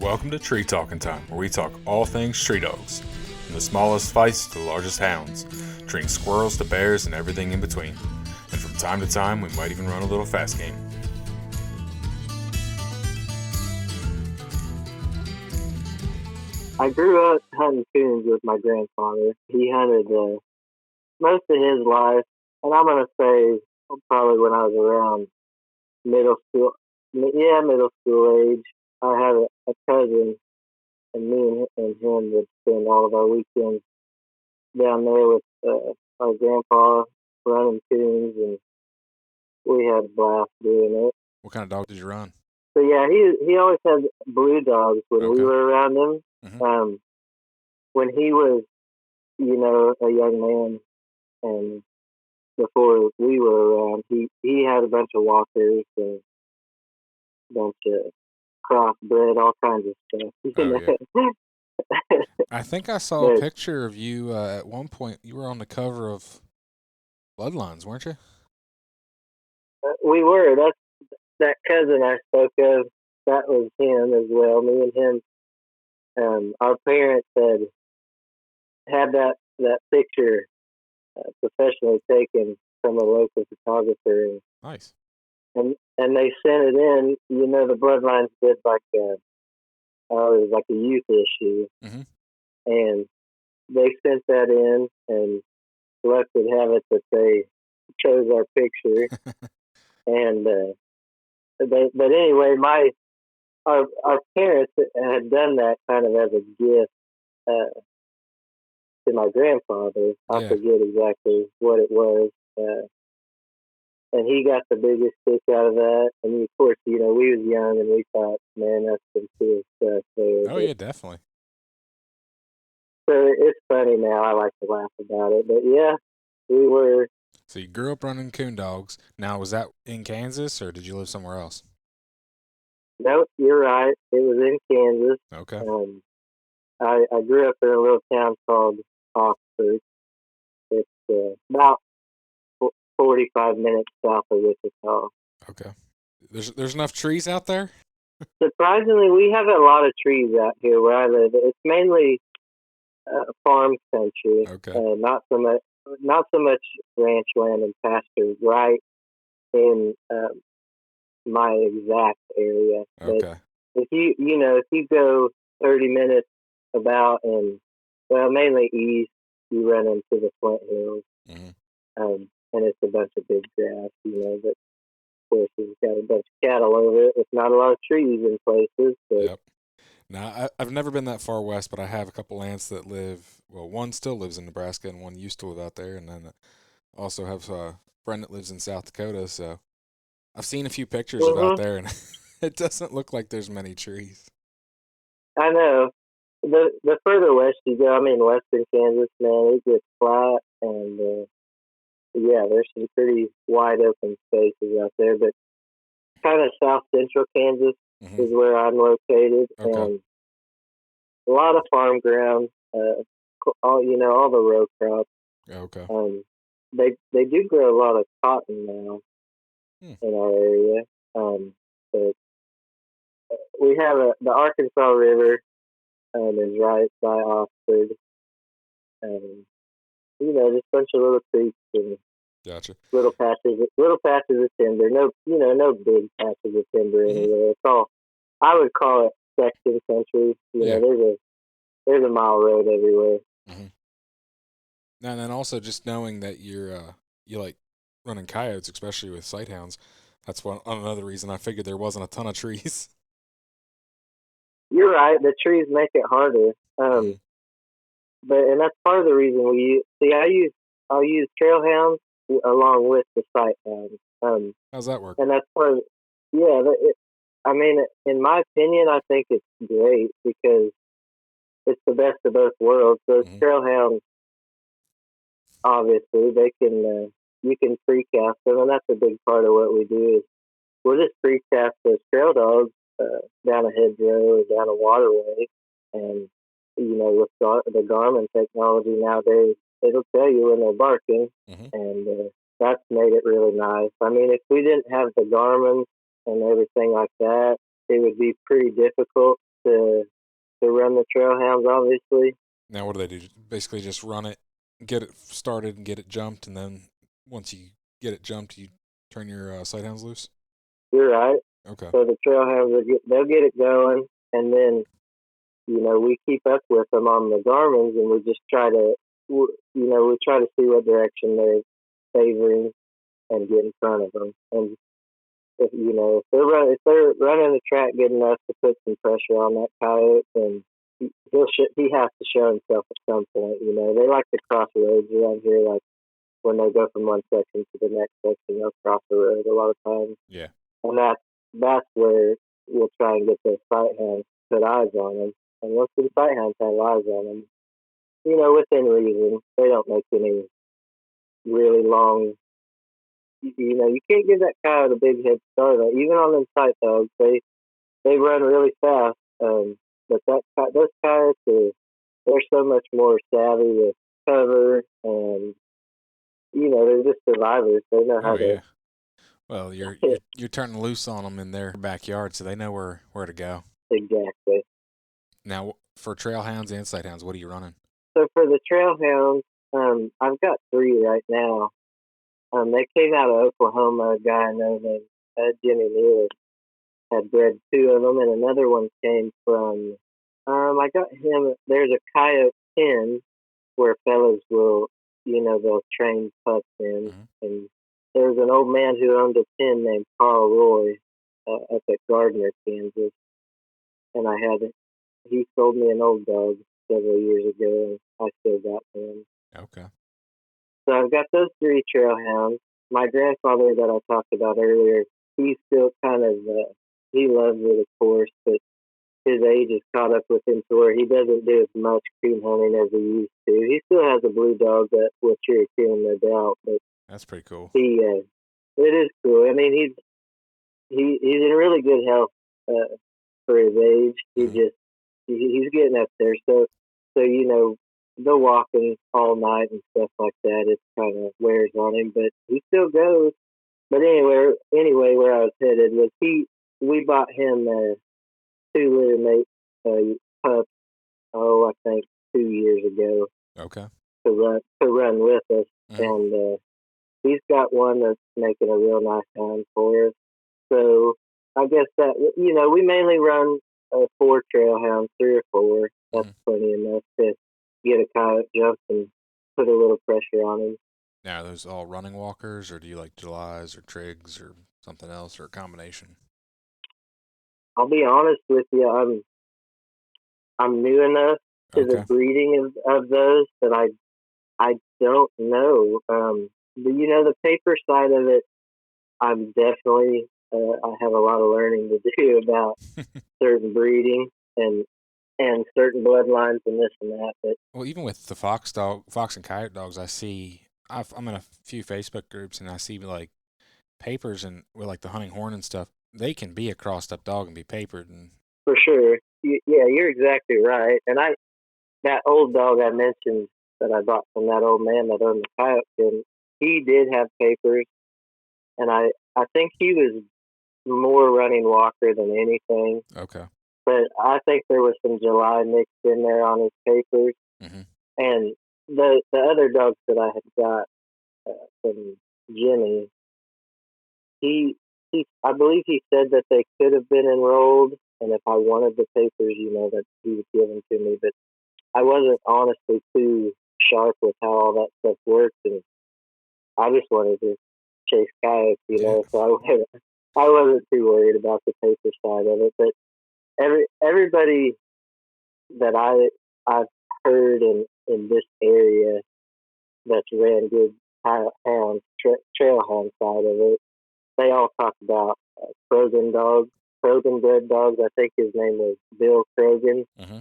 Welcome to Tree Talking Time, where we talk all things tree dogs, from the smallest feists to the largest hounds, treating squirrels to bears and everything in between. And from time to time, we might even run a little fast game. I grew up hunting coons with my grandfather. He hunted most of his life, and I'm gonna say probably when I was around middle school, middle school age. I had a cousin, and me and him would spend all of our weekends down there with our grandpa running coons, and we had a blast doing it. What kind of dog did you run? So yeah, he always had blue dogs when we were around him. Mm-hmm. When he was, a young man, and before we were around, he had a bunch of walkers and a bunch of crossbred, all kinds of stuff. Yeah. I think I saw a But picture of you at one point. You were on the cover of Bloodlines, weren't you? we were. That cousin I spoke of. That was him as well. Me and him. Our parents had that picture professionally taken from a local photographer, Nice. and they sent it in. The Bloodlines did it was like a youth issue, Mm-hmm. and they sent that in, and luck would have it that they chose our picture, and but anyway, our parents had done that kind of as a gift to my grandfather. I Yeah. forget exactly what it was. And he got the biggest kick out of that. And of course, we was young and we thought, man, that's some cool stuff there. Oh, yeah, definitely. So it's funny now. I like to laugh about it. But yeah, we were. So you grew up running coon dogs. Now, was that in Kansas or did you live somewhere else? Nope, you're right. It was in Kansas. Okay. I grew up in a little town called Oxford. It's about 45 minutes south of Wichita. Okay. There's enough trees out there? Surprisingly, we have a lot of trees out here where I live. It's mainly farm country. Okay. Not so much ranch land and pasture right in my exact area. Okay. But if you go 30 minutes about and mainly east, you run into the Flint Hills, and it's a bunch of big grass. That of course has got a bunch of cattle over it. It's not a lot of trees in places. But Yep. Now, I've never been that far west, but I have a couple aunts that live, well, one still lives in Nebraska and one used to live out there. And then I also have a friend that lives in South Dakota. So I've seen a few pictures of out there, and it doesn't look like there's many trees. I know. The further west you go, western Kansas, man, it gets flat, and yeah, there's some pretty wide open spaces out there. But kind of south central Kansas is where I'm located, and a lot of farm ground. All the row crops. Okay. They do grow a lot of cotton now in our area. But we have the Arkansas River is right by Oxford. Just a bunch of little creeks and Gotcha. little patches of timber. No big patches of timber anywhere. It's all, I would call it section country. There's a mile road everywhere. And then also just knowing that you like running coyotes, especially with sighthounds. That's another reason I figured there wasn't a ton of trees. You're right. The trees make it harder. And that's part of the reason I'll use trail hounds along with the sight hounds. How's that work? And that's part of, in my opinion, I think it's great because it's the best of both worlds. Those trail hounds, obviously, you can precast them, and that's a big part of what we do is we'll just precast those trail dogs down a hedgerow or down a waterway, and with the Garmin technology nowadays, it'll tell you when they're barking, and that's made it really nice. If we didn't have the Garmin and everything like that, it would be pretty difficult to run the trail hounds, obviously. Now, what do? Basically, just run it, get it started, and get it jumped, and then once you get it jumped, you turn your sight hounds loose. You're right. Okay. So the trail hounds they'll get it going, and then we keep up with them on the Garmins, and we just try to we try to see what direction they're favoring and get in front of them. And if they're running the track good enough to put some pressure on that coyote, then he has to show himself at some point. They like to cross roads around here, like when they go from one section to the next section, they'll cross the road a lot of times. Yeah. And that's where we'll try and get those sight hounds to put eyes on them. And once the sight hounds have eyes on them, within reason, they don't make any really long. You can't give that coyote a big head start. Even on them sight dogs, they run really fast. But those coyotes they're so much more savvy with cover, and they're just survivors. They know how Oh to. yeah. Well, you're turning loose on them in their backyard, so they know where to go. Exactly. Now, for trail hounds and sight hounds, what are you running? So for the trail hounds, I've got 3 right now. They came out of Oklahoma. A guy I know named Jimmy Mueller had bred 2 of them, and another one came from. I got him. There's a coyote pen where fellas will, they'll train pups in, Mm-hmm. and there was an old man who owned a pen named Carl Roy up at Gardner, Kansas, and he sold me an old dog several years ago, and I still got him. Okay. So I've got those 3 trail hounds. My grandfather that I talked about earlier, he's still kind of, he loves it, of course, but his age has caught up with him to where he doesn't do as much coon hunting as he used to. He still has a blue dog that will cheer coon, no doubt, but That's pretty cool. it is cool. I mean, he's in really good health for his age. He's getting up there. So the walking all night and stuff like that, it kind of wears on him, but he still goes. But anyway, where I was headed was we bought him a 2 litter mate pup. Oh, I think 2 years ago. Okay. To run with us, Mm-hmm. and he's got one that's making a real nice time for us. So I guess that we mainly run 4 trail hounds, 3 or 4. That's Mm-hmm. plenty enough to get a coyote jump and put a little pressure on him. Now, are those all running walkers, or do you like Julys or Trigs or something else, or a combination? I'll be honest with you, I'm new enough to the Okay. breeding of those that I don't know. The paper side of it, I'm definitely I have a lot of learning to do about certain breeding and certain bloodlines and this and that. But Well, even with the fox and coyote dogs, I'm in a few Facebook groups, and I see like papers and with like the hunting horn and stuff. They can be a crossed up dog and be papered, and for sure, yeah, you're exactly right. And that old dog I mentioned that I bought from that old man that owned the coyote pen, he did have papers, and I think he was more running walker than anything. okay. But I think there was some July mixed in there on his papers. Mm-hmm. And the other dogs that I had got from Jimmy, he I believe he said that they could have been enrolled, and if I wanted the papers, that he would give them to me. But I wasn't honestly too sharp with how all that stuff worked, and I just wanted to chase coyotes, Yeah. So I wasn't too worried about the paper side of it. But everybody that I've heard in this area that's ran good hounds, trail hound side of it, they all talk about Krogan dogs, Krogan bred dogs. I think his name was Bill Krogan. Mm-hmm.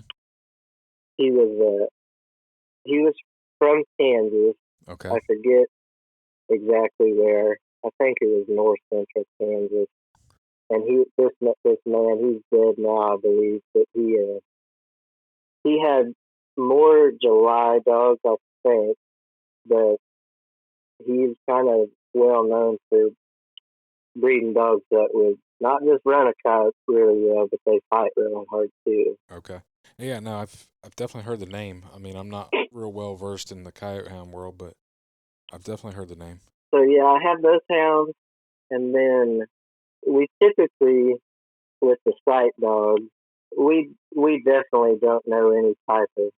He was from Kansas. Okay. I forget exactly where. I think it was north central Kansas. And this man, he's dead now, I believe, but he had more July dogs, I think, but he's kind of well known for breeding dogs that would not just run a coyote really well, but they fight really hard too. Okay. Yeah, no, I've definitely heard the name. I mean, I'm not real well versed in the coyote hound world, but I've definitely heard the name. So yeah, I have those hounds, and then we typically with the sight dogs, we definitely don't know any type of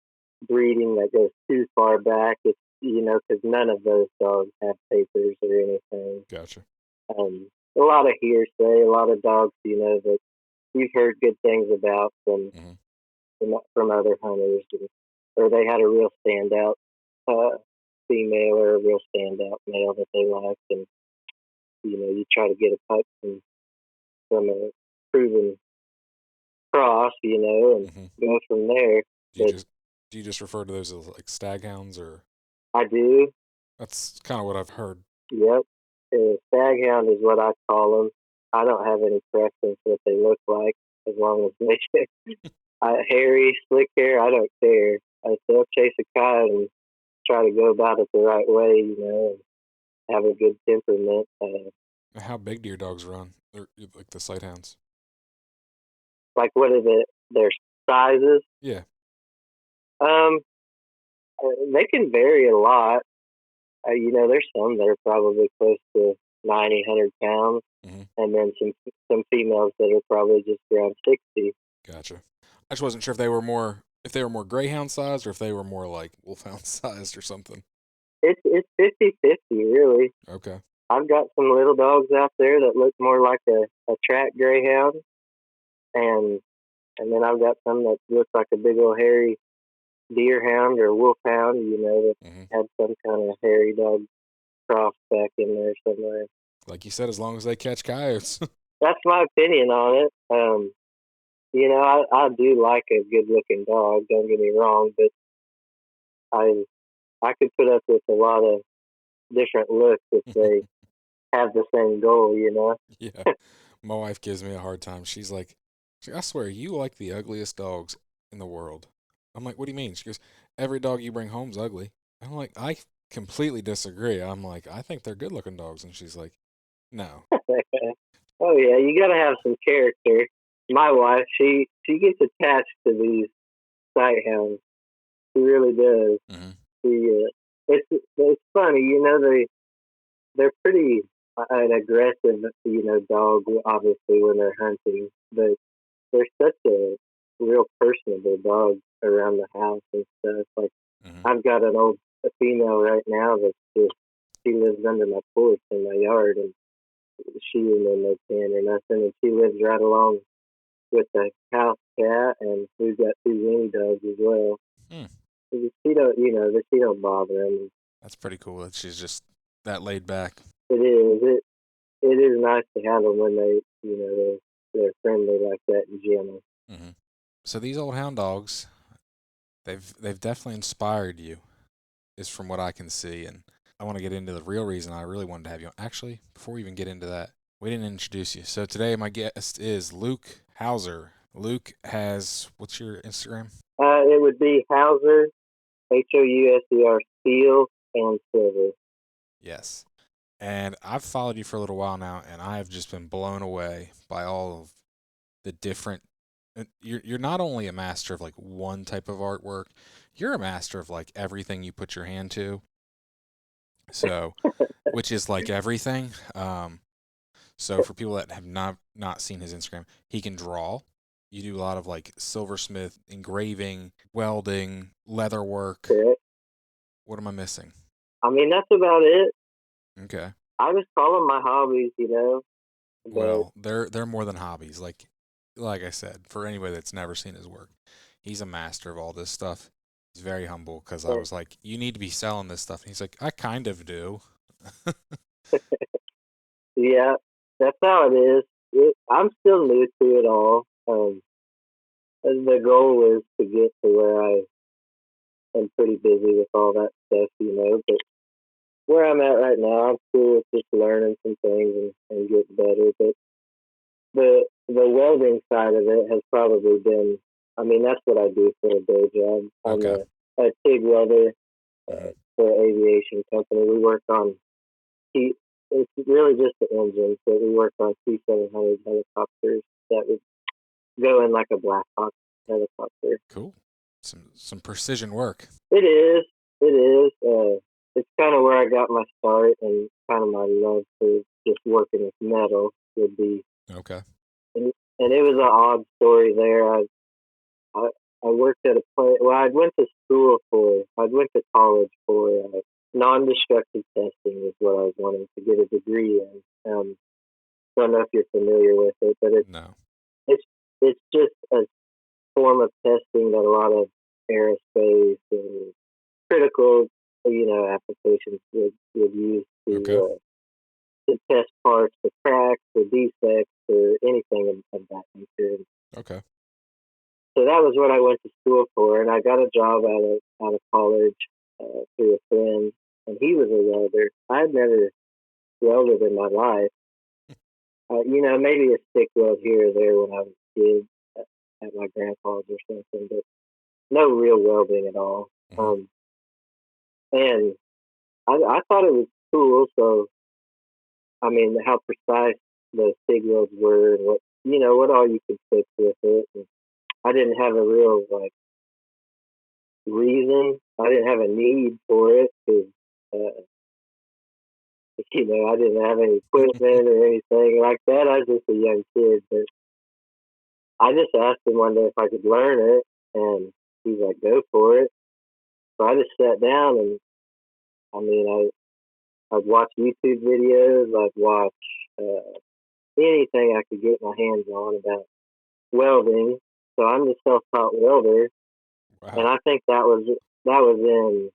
breeding that goes too far back. It's because none of those dogs have papers or anything. Gotcha. A lot of hearsay, a lot of dogs, that you've heard good things about Hmm. from other hunters, or they had a real standout uh, female or a real standout male that they liked, and you try to get a pup from a proven cross, and Hmm. go from there. Do you But just do you just refer to those as like stag hounds, or I do, that's kind of what I've heard? yep. Staghound is what I call them. I don't have any preference what they look like as long as they hairy, slick hair. I don't care. They'll chase a coyote and try to go about it the right way, and have a good temperament. How big do your dogs run? They're like the sight hounds. Like what are their sizes? Yeah. Um, they can vary a lot. There's some that are probably close to 90, 100 pounds, Hmm. and then some females that are probably just around 60. Gotcha. I just wasn't sure if they were more greyhound sized or if they were more like wolfhound sized or something. It's 50-50, really. Okay. I've got some little dogs out there that look more like a track greyhound, and then I've got some that look like a big old hairy deerhound or wolfhound, that Hmm. had some kind of hairy dog cross back in there somewhere. Like you said, as long as they catch coyotes. That's my opinion on it. I do like a good looking dog. Don't get me wrong, but I I could put up with a lot of different looks if they have the same goal. Yeah. My wife gives me a hard time. I swear, you like the ugliest dogs in the world. I'm like, what do you mean? She goes, every dog you bring home's ugly. I'm like, I completely disagree. I'm like, I think they're good looking dogs. And she's like, no. Oh yeah, you got to have some character. My wife, she gets attached to these sight hounds. She really does. Hmm. It's funny, they're pretty an aggressive, dog. Obviously, when they're hunting, but they're such a real personable dog around the house and stuff. Like Hmm. I've got a female right now that's just she lives under my porch in my yard, and she ain't in no pen or nothing, and she lives right along with the house cat, and we've got two weenie dogs as well. Hmm. She don't, that she don't bother them. That's pretty cool that she's just that laid back. It is. It is nice to have them when they, they're friendly like that and gentle. Hmm. So these old hound dogs, they've definitely inspired you, is from what I can see. And I want to get into the real reason I really wanted to have you on. Actually, before we even get into that, we didn't introduce you. So today my guest is Luke Hauser. Luke has, what's your Instagram? It would be Hauser, Houser, steel and silver. Yes. And I've followed you for a little while now, and I have just been blown away by all of the different. You're not only a master of like one type of artwork, you're a master of like everything you put your hand to. So, which is like everything. So for people that have not seen his Instagram, he can draw. You do a lot of like silversmith, engraving, welding, leather work. Correct. What am I missing? I mean, that's about it. Okay. I just call them my hobbies. But Well, they're more than hobbies. Like I said, for anybody that's never seen his work, he's a master of all this stuff. He's very humble because I uh, was like, "You need to be selling this stuff." And he's like, "I kind of do." yeah, that's how it is. I'm still new to it all. And the goal is to get to where I am pretty busy with all that stuff. But where I'm at right now, I'm cool with just learning some things and getting better. But the welding side of it has probably been. I mean, that's what I do for a day job. I'm Okay. a TIG welder Hmm. for an aviation company. We work on heat. it's really just the engine. So we work on C-700 helicopters that would go in like a Black Hawk helicopter. Cool. Some precision work. It is. It is. It's kind of where I got my start, and kind of my love for just working with metal would be. Okay. And it was an odd story there. I, I worked at a place. Well, I went to school for. I went to college for non-destructive testing is what I was wanting to get a degree in. Don't know if you're familiar with it, but No. it's it's just a form of testing that a lot of aerospace and critical, applications would use Okay. to test parts for cracks or defects or anything of that nature. Okay. So that was what I went to school for, and I got a job out of college through a friend, and he was a welder. I had never welded in my life. Maybe a stick weld here or there when I was a kid at my grandpa's or something, but no real welding at all. Mm-hmm. And I thought it was cool. So, I mean, how precise the TIG welds were and what all you could fix with it. And I didn't have a real, reason. I didn't have a need for it because, I didn't have any equipment or anything like that. I was just a young kid. But I just asked him one day if I could learn it, and he's like, go for it. So I just sat down and, I mean, I'd watch YouTube videos. I'd watch anything I could get my hands on about welding. So I'm a self-taught welder, and Wow. I think that was in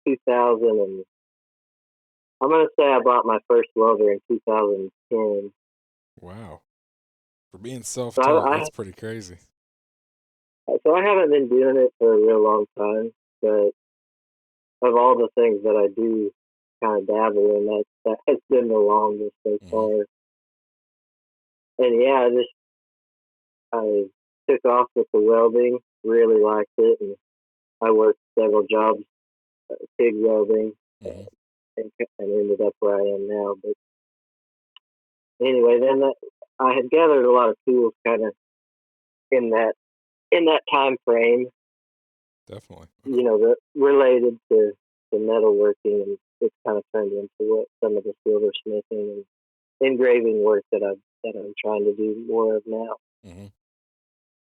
2000. And I'm gonna say I bought my first welder in 2010. Wow. For being So self-taught, that's pretty crazy. I haven't been doing it for a real long time, but of all the things that I do kind of dabble in, that has been the longest so Mm-hmm. far. And yeah, I took off with the welding, really liked it, and I worked several jobs, TIG welding, Mm-hmm. and ended up where I am now. But anyway, I had gathered a lot of tools kind of in that time frame, Definitely. Okay. that related to metalworking, and it's kind of turned into what some of the silversmithing and engraving work that I'm trying to do more of now. Mm-hmm.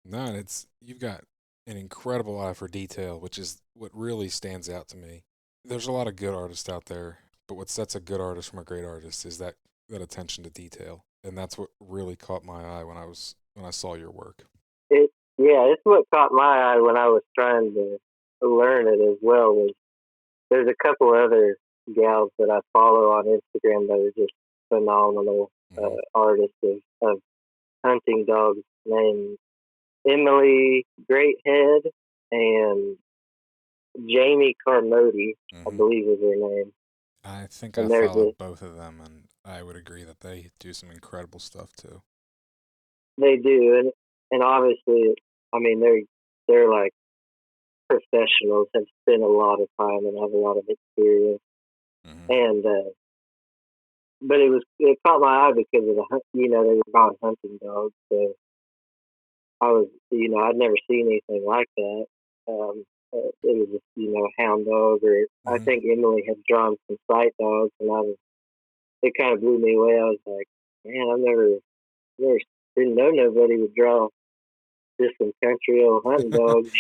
No, and you've got an incredible eye for detail, which is what really stands out to me. There's a lot of good artists out there, but what sets a good artist from a great artist is that attention to detail, and that's what really caught my eye when I saw your work. It's what caught my eye when I was trying to learn it as well. There's a couple other gals that I follow on Instagram that are just phenomenal Mm-hmm. artists of hunting dogs, named Emily Greathead and Jamie Carmody, I Mm-hmm. believe is her name. I think I And they're followed just both of them, and I would agree that they do some incredible stuff too. they do, and obviously, I mean they're like professionals, have spent a lot of time and have a lot of experience. Mm-hmm. And but it caught my eye because of they were called hunting dogs. So I was, I'd never seen anything like that. It was just, a hound dog, or I Mm-hmm. think Emily had drawn some sight dogs, and it kind of blew me away. I was like, man, never didn't know nobody would draw just some country old hunting dogs.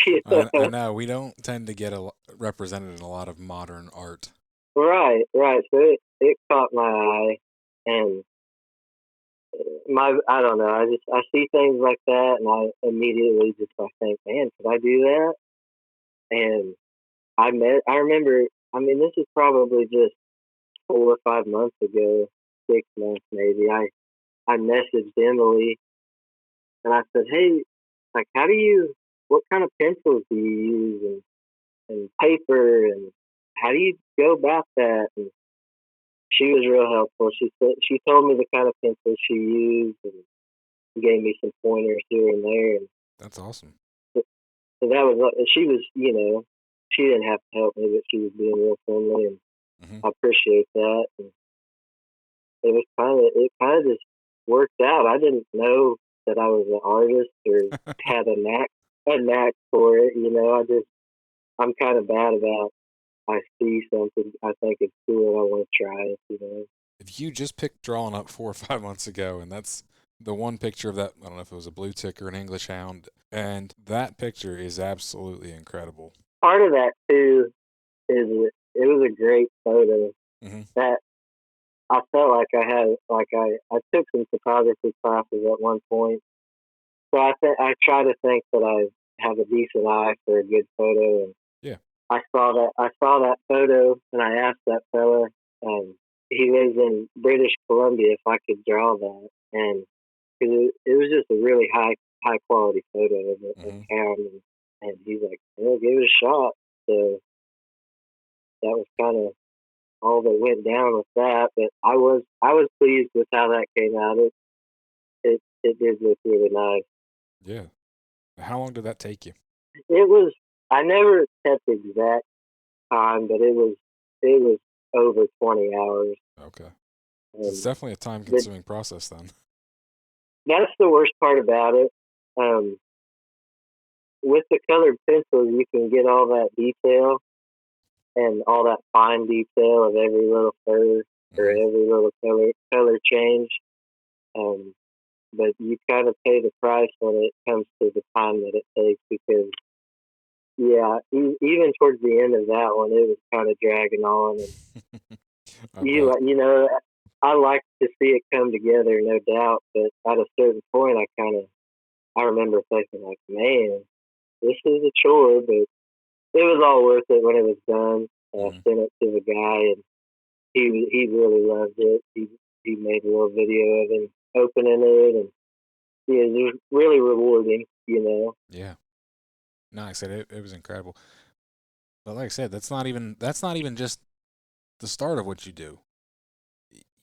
I know we don't tend to get represented in a lot of modern art. Right, right. So it caught my eye, and I don't know. I see things like that, and I immediately just think, man, could I do that? And I remember. I mean, this is probably just 4 or 5 months ago, 6 months maybe. I messaged Emily, and I said, hey, like, what kind of pencils do you use, and paper, and how do you go about that? And she was real helpful. She told me the kind of pencils she used, and gave me some pointers here and there. And That's awesome. so that was, she was, she didn't have to help me, but she was being real friendly, and Mm-hmm. I appreciate that. And it kind of just worked out. I didn't know that I was an artist or had a knack for it. I'm kind of bad about. I see something I think it's cool and I want to try it. If you just picked drawing up 4 or 5 months ago, and that's the one picture of that, I don't know if it was a blue tick or an English hound, and that picture is absolutely incredible. Part of that too is it was a great photo. Mm-hmm. That I felt like I took some photography classes at one point, so I try to think that I have a decent eye for a good photo. And Yeah. I saw that photo, and I asked that fella. He lives in British Columbia if I could draw that, and because it was just a really high quality photo of Mm-hmm. town, and he's like, "Well, give it a shot." So that was kind of all that went down with that. But I was pleased with how that came out. It did look really nice. Yeah. How long did that take you? It was I never kept exact time, but it was over 20 hours. Okay. So it's Um, definitely a time the, consuming process then. that's the worst part about it. Um, with the colored pencils, you can get all that detail and all that fine detail of every little fur or Mm-hmm. every little color change. Um, but you kind of pay the price when it comes to the time that it takes because yeah, even towards the end of that one, it was kind of dragging on, and I bet. I like to see it come together, no doubt. But at a certain point, I remember thinking like, man, this is a chore, but it was all worth it when it was done. I Mm-hmm. sent it to the guy, and he really loved it. He made a little video of him opening it, and yeah, it was really rewarding. Yeah. No, like I said it was incredible. But like I said, that's not even just the start of what you do.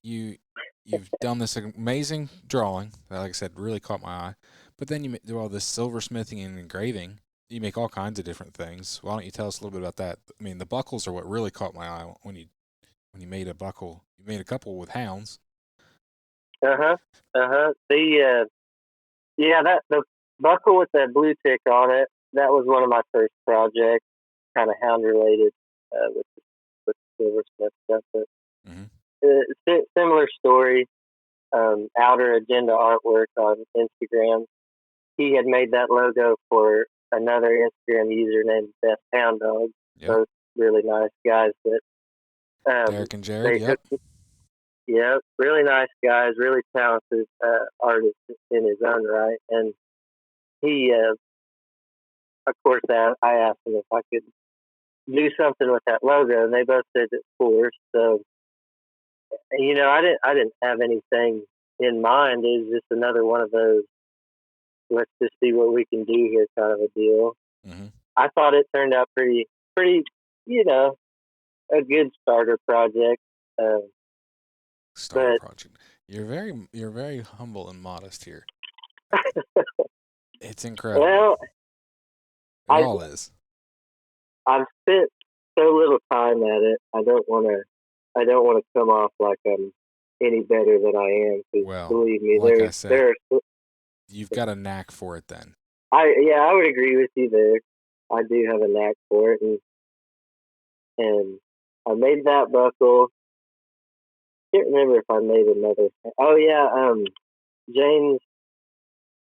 You you've done this amazing drawing that, like I said, really caught my eye. But then you do all this silversmithing and engraving. You make all kinds of different things. Why don't you tell us a little bit about that? I mean, the buckles are what really caught my eye when you made a buckle. You made a couple with hounds. Uh-huh. Uh-huh. Yeah, the buckle with that blue tick on it, that was one of my first projects, kind of hound related, with silversmith stuff. But Mm-hmm. similar story. Outer Agenda Artwork on Instagram. He had made that logo for another Instagram user named Best Hound Dog. Yep. Both really nice guys. But Derek and Jared. they Yep. hooked. Yeah, really nice guys, really talented artists in his own right. And he, of course, I asked him if I could do something with that logo, and they both said, of course. So, I didn't have anything in mind. It was just another one of those let's just see what we can do here kind of a deal. Mm-hmm. I thought it turned out pretty, you know, a good starter project. Starter But project. You're very humble and modest here. It's incredible. well, It I all is. I've spent so little time at it. I don't want to come off like I'm any better than I am. Because Well, believe me, like I said, there are. you've got a knack for it then. I would agree with you there. I do have a knack for it, and I made that buckle. Can't remember if I made another. Oh yeah, James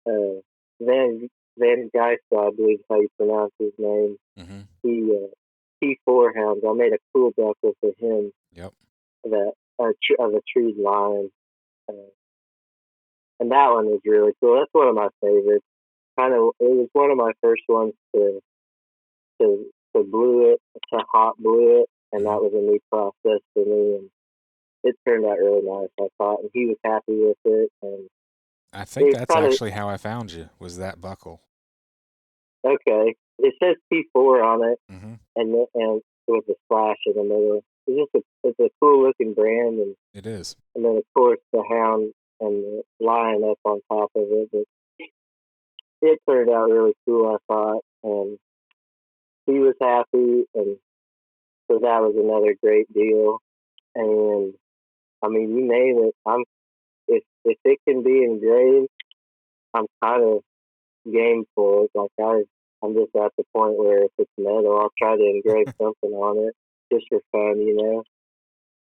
uh, Van Van Geisel, I believe is how you pronounce his name. Mm-hmm. He P4 hounds. I made a cool buckle for him Yep. that of a treed lion, uh, and that one was really cool. That's one of my favorites. It was one of my first ones to blue it, to hot blue it, and Mm-hmm. that was a new process for me. And it turned out really nice, I thought, and he was happy with it. And I think it that's kind of actually how I found you. Was that buckle? okay. It says P4 on it, Mm-hmm. and with a slash in the middle. It's a cool looking brand, It is. and then of course the hound and the lion up on top of it. But it turned out really cool, I thought, and he was happy, and so that was another great deal. And I mean, you name it. If it can be engraved, I'm kind of game for it. Like I'm just at the point where if it's metal, I'll try to engrave something on it just for fun, you know.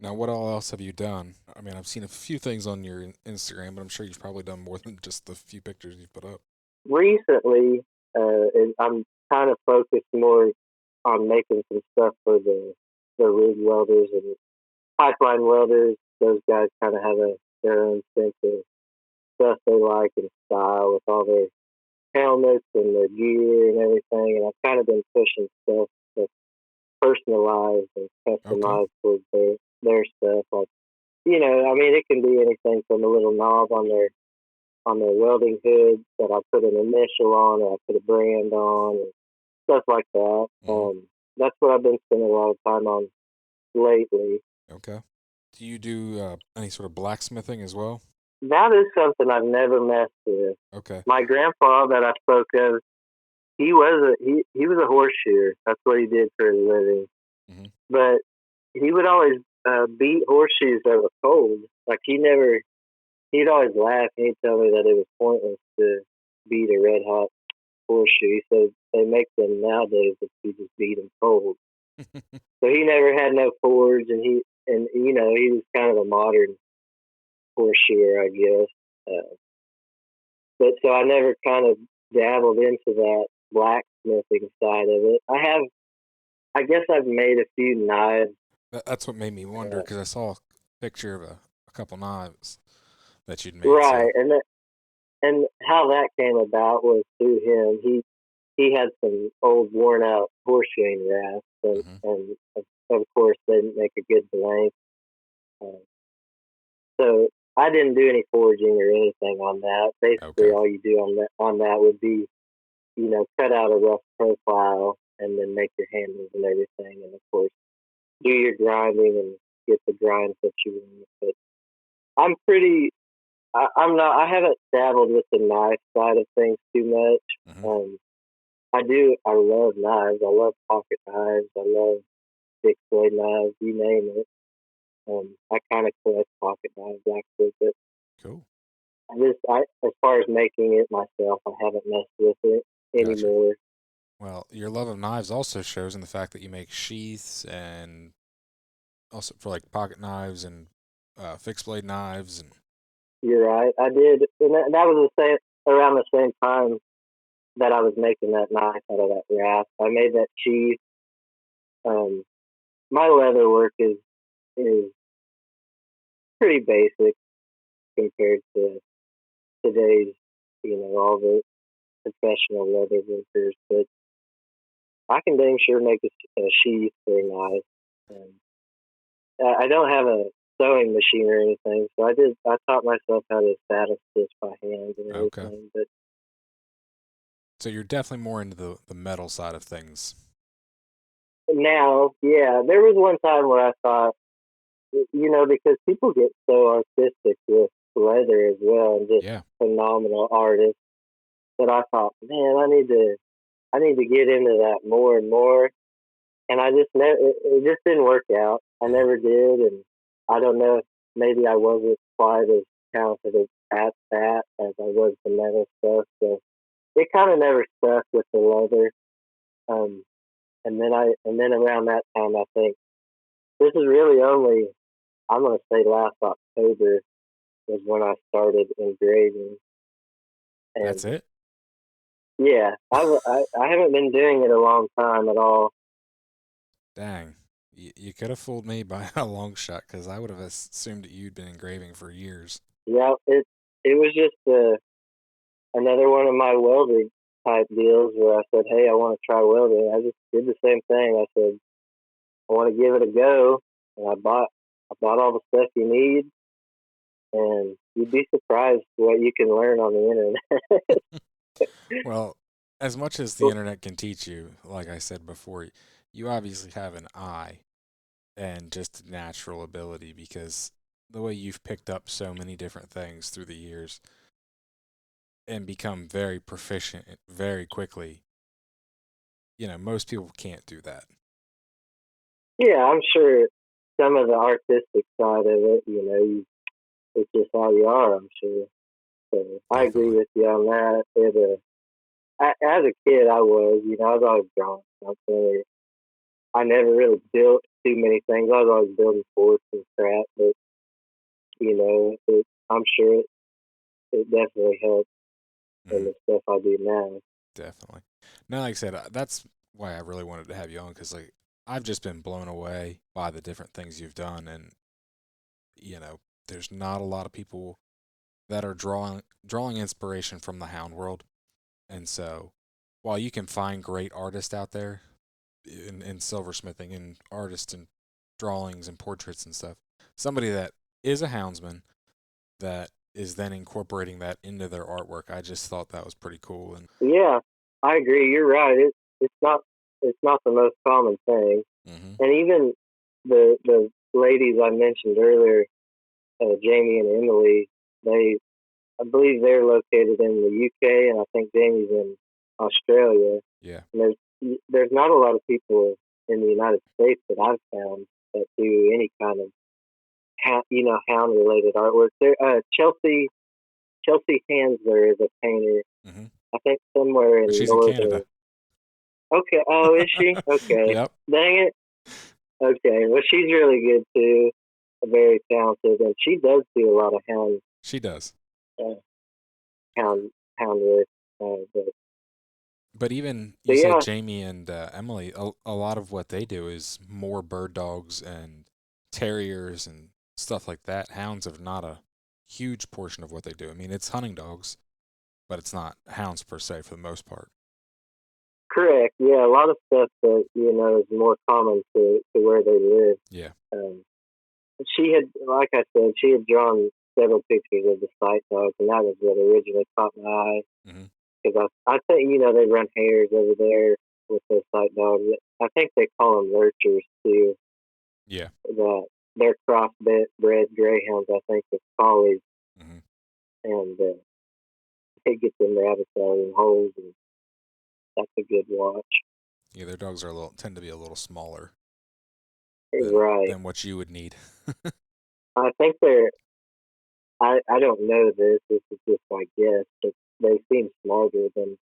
Now, what all else have you done? I mean, I've seen a few things on your Instagram, but I'm sure you've probably done more than just the few pictures you've put up. Recently, I'm kind of focused more on making some stuff for the rig welders and pipeline welders. Those guys kind of have their own sense of stuff they like and style with all their helmets and their gear and everything. And I've kind of been pushing stuff that's personalized and Okay. customized towards their stuff. Like, you know, I mean, it can be anything from a little knob on their welding hood that I put an initial on, or I put a brand on, and stuff like that. Hmm. That's what I've been spending a lot of time on lately. Okay. Do you do any sort of blacksmithing as well? That is something I've never messed with. Okay. My grandpa that I spoke of, he was a horseshoer. That's what he did for a living. Hmm. But he would always beat horseshoes that were cold. Like he'd always laugh and he'd tell me that it was pointless to beat a red hot horseshoe. He said they make them nowadays if you just beat them cold. So he never had no forge, and you know he was kind of a modern horseshoer, I guess. But so I never kind of dabbled into that blacksmithing side of it. I guess I've made a few knives. That's what made me wonder Uh, because I saw a picture of a couple knives that you'd made. right, So. and how that came about was through him. He had some old worn out horseshoeing rasps, Hmm. and of course they didn't make a good blank. Uh, so I didn't do any forging or anything on that. Basically, Okay. all you do on that would be, you know, cut out a rough profile and then make your handles and everything, and of course do your grinding and get the grinds that you want. But I'm pretty. I'm not. I haven't dabbled with the knife side of things too much. Hmm. I do. I love knives. I love pocket knives. I love big blade knives. You name it. I kind of collect pocket knives actually, but Cool. as far as making it myself, I haven't messed with it Gotcha. anymore. Well, your love of knives also shows in the fact that you make sheaths and also for like pocket knives and fixed blade knives and. You're right. I did, and that was the same around the same time that I was making that knife out of that rasp. I made that sheath. Um, my leather work is pretty basic compared to today's, you know, all the professional leather workers, but I can dang sure make a sheath very nice. And I don't have a sewing machine or anything, so I taught myself how to saddle stitch by hand and Okay. everything. But So you're definitely more into the metal side of things. now, yeah, there was one time where I thought, you know, because people get so artistic with leather as well, and just Yeah. phenomenal artists, that I thought, man, I need to get into that more and more. And I just never, it just didn't work out. I Hmm. never did, and I don't know if maybe I wasn't quite as talented at that as I was the metal stuff. So it kind of never stuck with the leather. Um, and then around that time, I think this is really only, I'm gonna say last October was when I started engraving. That's And it. yeah, I haven't been doing it a long time at all. Dang. You could have fooled me by a long shot because I would have assumed that you'd been engraving for years. Yeah, it was just another one of my welding type deals where I said, "Hey, I want to try welding." I just did the same thing. I said, "I want to give it a go," and I bought all the stuff you need, and you'd be surprised what you can learn on the internet. Well, as much as the internet can teach you, like I said before, you obviously have an eye and just natural ability because the way you've picked up so many different things through the years and become very proficient very quickly, most people can't do that. Yeah, I'm sure. some of the artistic side of it, it's just how you are, I'm sure. So I agree Definitely. with you on that. As a kid, I was always drawing something. I never really built too many things. I was always building forts and crap, but I'm sure it definitely helps in Hmm. the stuff I do now. Definitely. Now, like I said, that's why I really wanted to have you on because, like, I've just been blown away by the different things you've done, and there's not a lot of people that are drawing inspiration from the hound world, and so while you can find great artists out there in silversmithing and artists and drawings and portraits and stuff, somebody that is a houndsman that is then incorporating that into their artwork, I just thought that was pretty cool. And Yeah, I agree. You're right. It's not the most common thing, hmm and even the ladies I mentioned earlier, Jamie and Emily, they I believe they're located in the UK, and I think Jamie's in Australia. yeah, And there's not a lot of people in the United States that I've found that do any kind of hound related artwork. There, Chelsea Hansler is a painter. hmm I think somewhere but in she's in northern. Canada. Okay. Oh, is she? Okay. Yep, Dang it. Okay. Well, she's really good too. Very talented, and she does do a lot of she does. uh, hound hound work. But even So you said yeah, Jamie and Emily, a lot of what they do is more bird dogs and terriers and stuff like that. Hounds have not a huge portion of what they do. I mean, it's hunting dogs, but it's not hounds per se for the most part. correct. Yeah, a lot of stuff that is more common to where they live. Yeah. Um, she had, like I said, she had drawn several pictures of the sight dogs, and that was what originally caught my eye. hmm Because I think they run hares over there with those sight dogs. I think they call them lurchers too. Yeah. That they're crossbred greyhounds. I think with collies, hmm and they get them rabbits out in holes, and that's a good watch. Yeah, their dogs are tend to be a little smaller than Right. what you would need. I think they're. I don't know this. This is just my guess, but they seem smarter than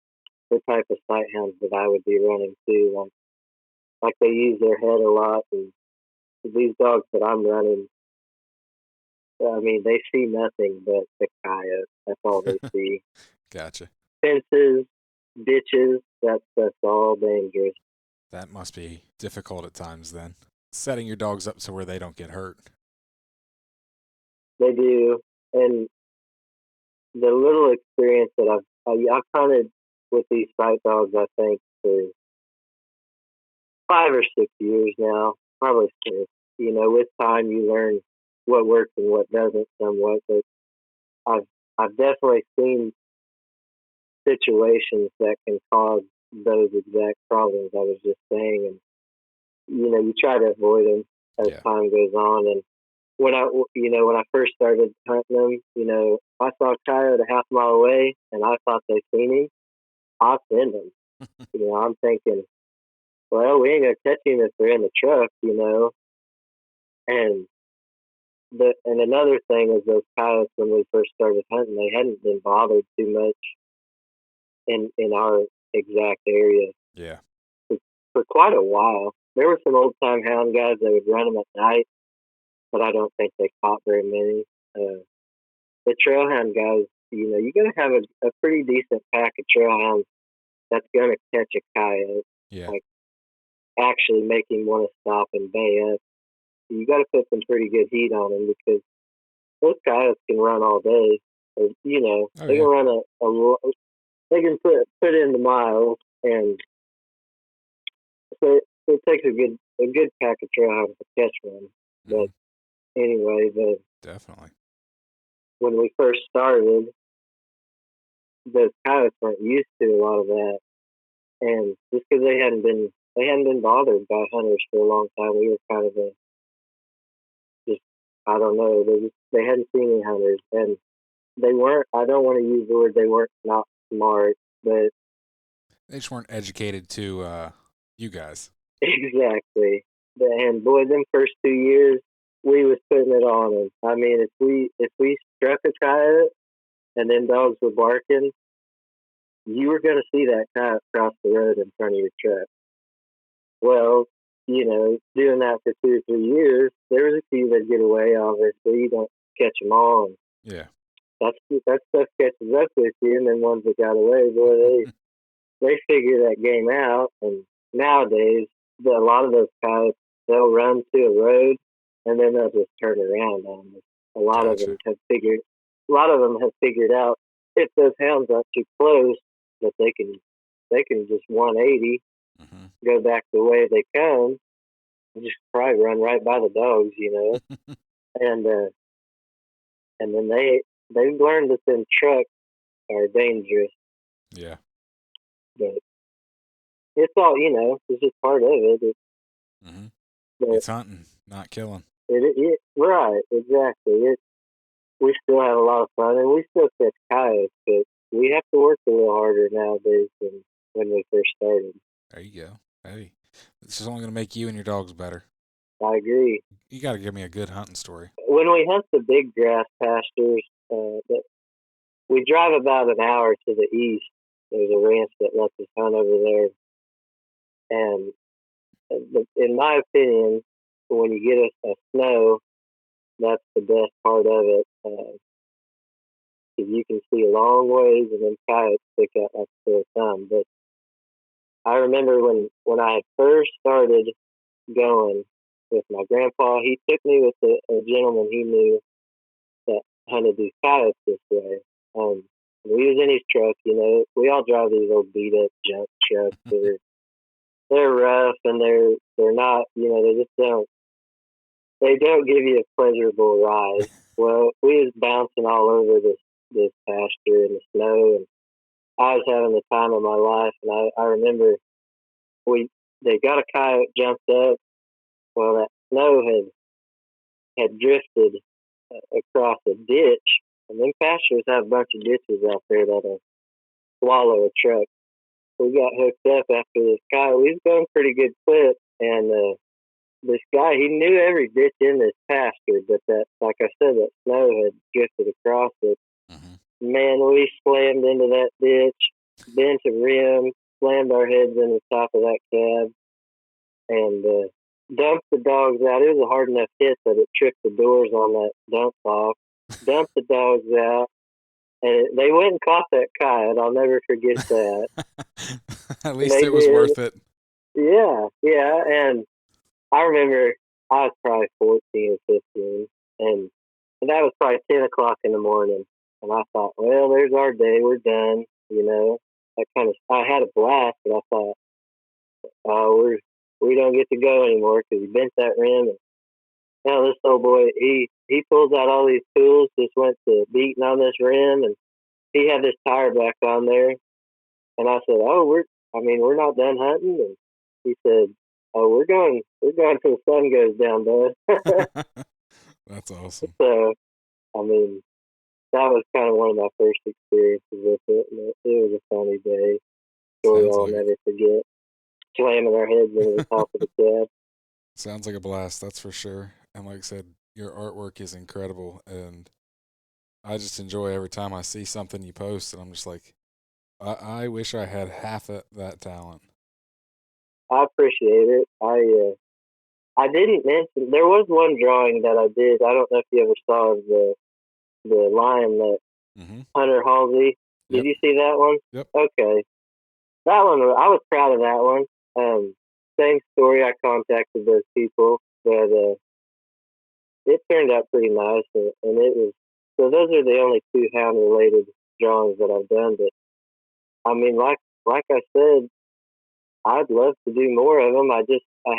the type of sight hounds that I would be running too. Like they use their head a lot, and these dogs that I'm running, I mean, they see nothing but the coyote. That's all they see. Gotcha. Fences, ditches. That's all dangerous. That must be difficult at times then. Setting your dogs up so where they don't get hurt. They do, and the little experience that I've hunted with these sight dogs, I think for 5 or 6 years now, probably 6. With time you learn what works and what doesn't somewhat, but I've I've definitely seen situations that can cause those exact problems I was just saying, and you try to avoid them as Yeah. time goes on. And when I first started hunting them, if I saw a coyote a half mile away and I thought they seen him, I'll send them. I'm thinking, well, we ain't gonna catch him if they're in the truck, And another thing is those coyotes when we first started hunting, they hadn't been bothered too much in our exact area Yeah. for, for quite a while. There were some old time hound guys that would run them at night, but I don't think they caught very many. The trail hound guys, you got to have a pretty decent pack of trail hounds that's gonna catch a coyote, Yeah. like actually make him want to stop and bay up. You got to put some pretty good heat on them because those coyotes can run all day. Or, Oh they can yeah. run they can put in the miles, and so it takes a good pack of trail hounds to catch one. But hmm anyway, Definitely. when we first started, the coyotes weren't used to a lot of that, and just because they hadn't been bothered by hunters for a long time, we were kind of just I don't know they hadn't seen any hunters, and they weren't. I don't want to use the word they weren't not smart, but They just weren't educated to you guys. exactly. And boy, them first 2 years, we was putting it on them. I mean, if we struck a coyote and then dogs were barking, you were going to see that coyote cross the road in front of your truck. Well, doing that for 2 or 3 years, there was a few that get away. Obviously, you don't catch them all. And Yeah. that stuff catches up with you, and then ones that got away, boy, they figure that game out. And nowadays, a lot of those coyotes, they'll run to a road, and then they'll just turn around on us. A lot of them Gotcha. have figured out if those hounds aren't too close that they can just 180, Mm-hmm. go back the way they come, and just probably run right by the dogs. And and then they've learned that them trucks are dangerous, Yeah. but it's all it's just part of it. Mm-hmm. But It's hunting, not killing. right, exactly. We still have a lot of fun, and we still catch coyotes, but we have to work a little harder nowadays than when we first started. There you go. Hey, this is only going to make you and your dogs better. I agree. You got to give me a good hunting story. When we hunt the big grass pastures, we drive about an hour to the east. There's a ranch that lets us hunt over there, and in my opinion, when you get a snow, that's the best part of it. 'Cause you can see a long ways, and then coyotes stick out like their thumb. But I remember when I had first started going with my grandpa, he took me with a gentleman he knew that hunted these coyotes this way. We was in his truck, we all drive these old beat up junk trucks. They're rough, and they're not, they don't give you a pleasurable ride. Well, we was bouncing all over this pasture in the snow, and I was having the time of my life. And I remember they got a coyote jumped up. Well, that snow had drifted across a ditch, and then pastures have a bunch of ditches out there that'll swallow a truck. We got hooked up after this coyote. We was going pretty good clip, and this guy, he knew every ditch in this pasture, but that, like I said, that snow had drifted across it. Mm-hmm. Man, we slammed into that ditch, bent a rim, slammed our heads in the top of that cab, and dumped the dogs out. It was a hard enough hit that it tripped the doors on that dump box. Dumped the dogs out, and they went and caught that coyote. I'll never forget that. At least They it was did. worth it. Yeah, and I remember I was probably 14 or 15, and that was probably 10 o'clock in the morning. And I thought, well, there's our day. We're done. I had a blast, but I thought, we don't get to go anymore because he bent that rim. And now this old boy, he pulls out all these tools, just went to beating on this rim, and he had this tire back on there. And I said, oh, we're not done hunting. And he said, oh, we're going till the sun goes down, bud. That's awesome. So, I mean, that was kind of one of my first experiences with it. And it was a funny day. Story Sounds I'll like never forget. Slamming our heads into the top of the cab. Sounds like a blast, that's for sure. And like I said, your artwork is incredible, and I just enjoy every time I see something you post, and I'm just like, I wish I had half of that talent. I appreciate it. I didn't mention there was one drawing that I did. I don't know if you ever saw of the lion that Mm-hmm. Hunter Halsey. Did Yep. you see that one? Yep. Okay, that one I was proud of that one. Same story. I contacted those people, but it turned out pretty nice, and it was. So those are the only two hound related drawings that I've done. But I mean, like I said, I'd love to do more of them. I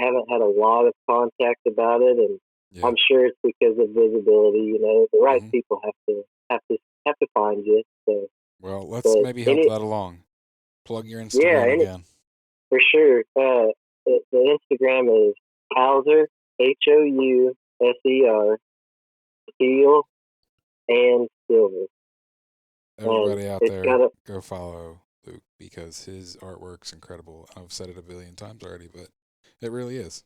haven't had a lot of contact about it, and Yeah. I'm sure it's because of visibility. The right Mm-hmm. people have to find you. So, Well, let's but maybe help that along. Plug your yeah, Instagram again. for sure. The Instagram is Hauser, Houser, Steel and Silver. And Everybody out it's got there, a. go follow Luke because his artwork's incredible. I've said it a billion times already, but it really is.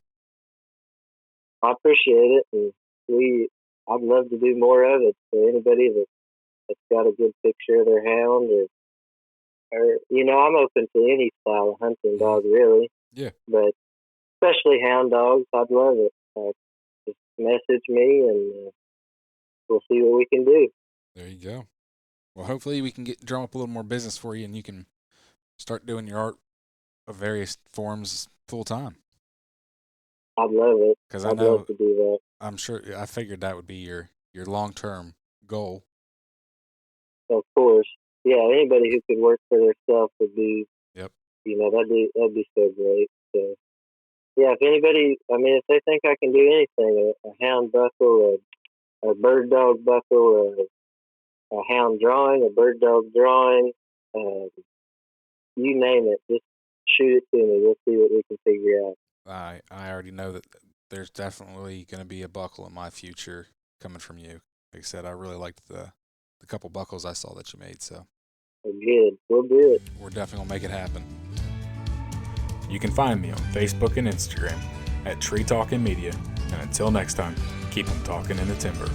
I appreciate it, and I'd love to do more of it. So anybody that's got a good picture of their hound, or I'm open to any style of hunting Mhm. dog, really. Yeah. But especially hound dogs, I'd love it. Just message me, and we'll see what we can do. There you go. Well, hopefully we can drum up a little more business for you, and you can start doing your art of various forms full time. I'd love it. Because I'd love to do that. I'm sure, I figured that would be your long term goal. Of course. Yeah, anybody who could work for themselves would be, Yep. that'd be so great. So, yeah, if anybody, if they think I can do anything, a hound buckle, a bird dog buckle, a hound drawing, a bird dog drawing, uh, you name it, just shoot it to me. We'll see what we can figure out. I already know that there's definitely going to be a buckle in my future coming from you. Like I said, I really liked the couple buckles I saw that you made, so Good. We'll do it. we're definitely going to make it happen. You can find me on Facebook and Instagram at Tree Talking Media. And until next time, keep them talking in the timber.